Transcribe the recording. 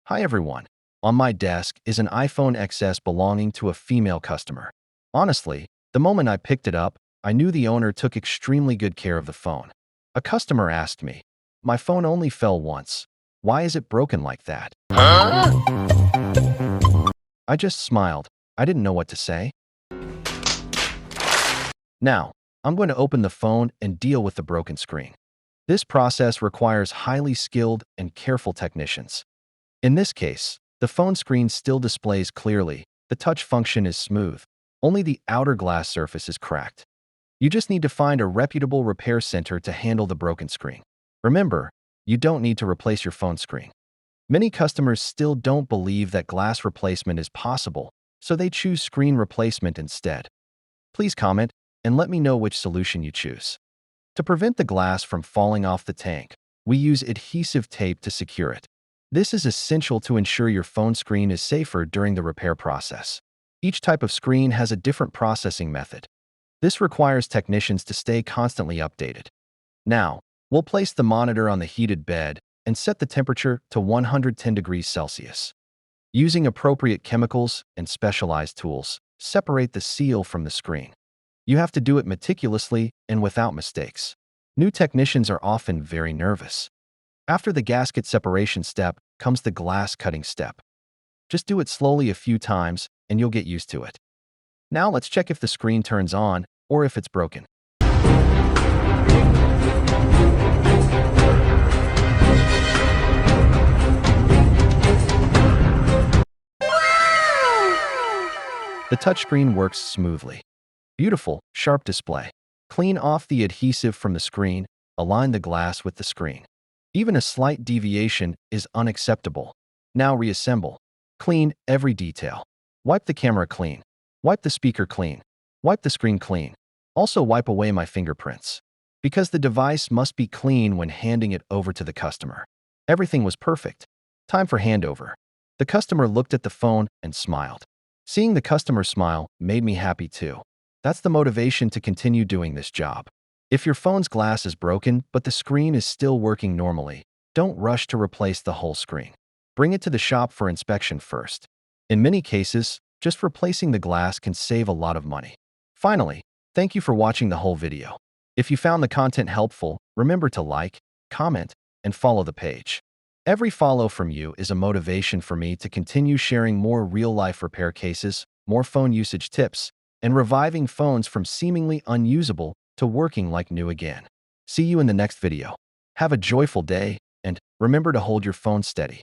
Hi everyone. On my desk is an iPhone XS belonging to a female customer. Honestly, the moment I picked it up, I knew the owner took extremely good care of the phone. A customer asked me, "My phone only fell once. Why is it broken like that?" I just smiled. I didn't know what to say. Now, I'm going to open the phone and deal with the broken screen. This process requires highly skilled and careful technicians. In this case, the phone screen still displays clearly, the touch function is smooth, only the outer glass surface is cracked. You just need to find a reputable repair center to handle the broken screen. Remember, you don't need to replace your phone screen. Many customers still don't believe that glass replacement is possible, so they choose screen replacement instead. Please comment and let me know which solution you choose. To prevent the glass from falling off the tank, we use adhesive tape to secure it. This is essential to ensure your phone screen is safer during the repair process. Each type of screen has a different processing method. This requires technicians to stay constantly updated. Now, we'll place the monitor on the heated bed and set the temperature to 110 degrees Celsius. Using appropriate chemicals and specialized tools, separate the seal from the screen. You have to do it meticulously and without mistakes. New technicians are often very nervous. After the gasket separation step comes the glass cutting step. Just do it slowly a few times and you'll get used to it. Now let's check if the screen turns on or if it's broken. The touchscreen works smoothly. Beautiful, sharp display. Clean off the adhesive from the screen, align the glass with the screen. Even a slight deviation is unacceptable. Now reassemble. Clean every detail. Wipe the camera clean. Wipe the speaker clean. Wipe the screen clean. Also wipe away my fingerprints. Because the device must be clean when handing it over to the customer. Everything was perfect. Time for handover. The customer looked at the phone and smiled. Seeing the customer smile made me happy too. That's the motivation to continue doing this job. If your phone's glass is broken but the screen is still working normally, don't rush to replace the whole screen. Bring it to the shop for inspection first. In many cases, just replacing the glass can save a lot of money. Finally, thank you for watching the whole video. If you found the content helpful, remember to like, comment, and follow the page. Every follow from you is a motivation for me to continue sharing more real-life repair cases, more phone usage tips, and reviving phones from seemingly unusable to working like new again. See you in the next video. Have a joyful day, and remember to hold your phone steady.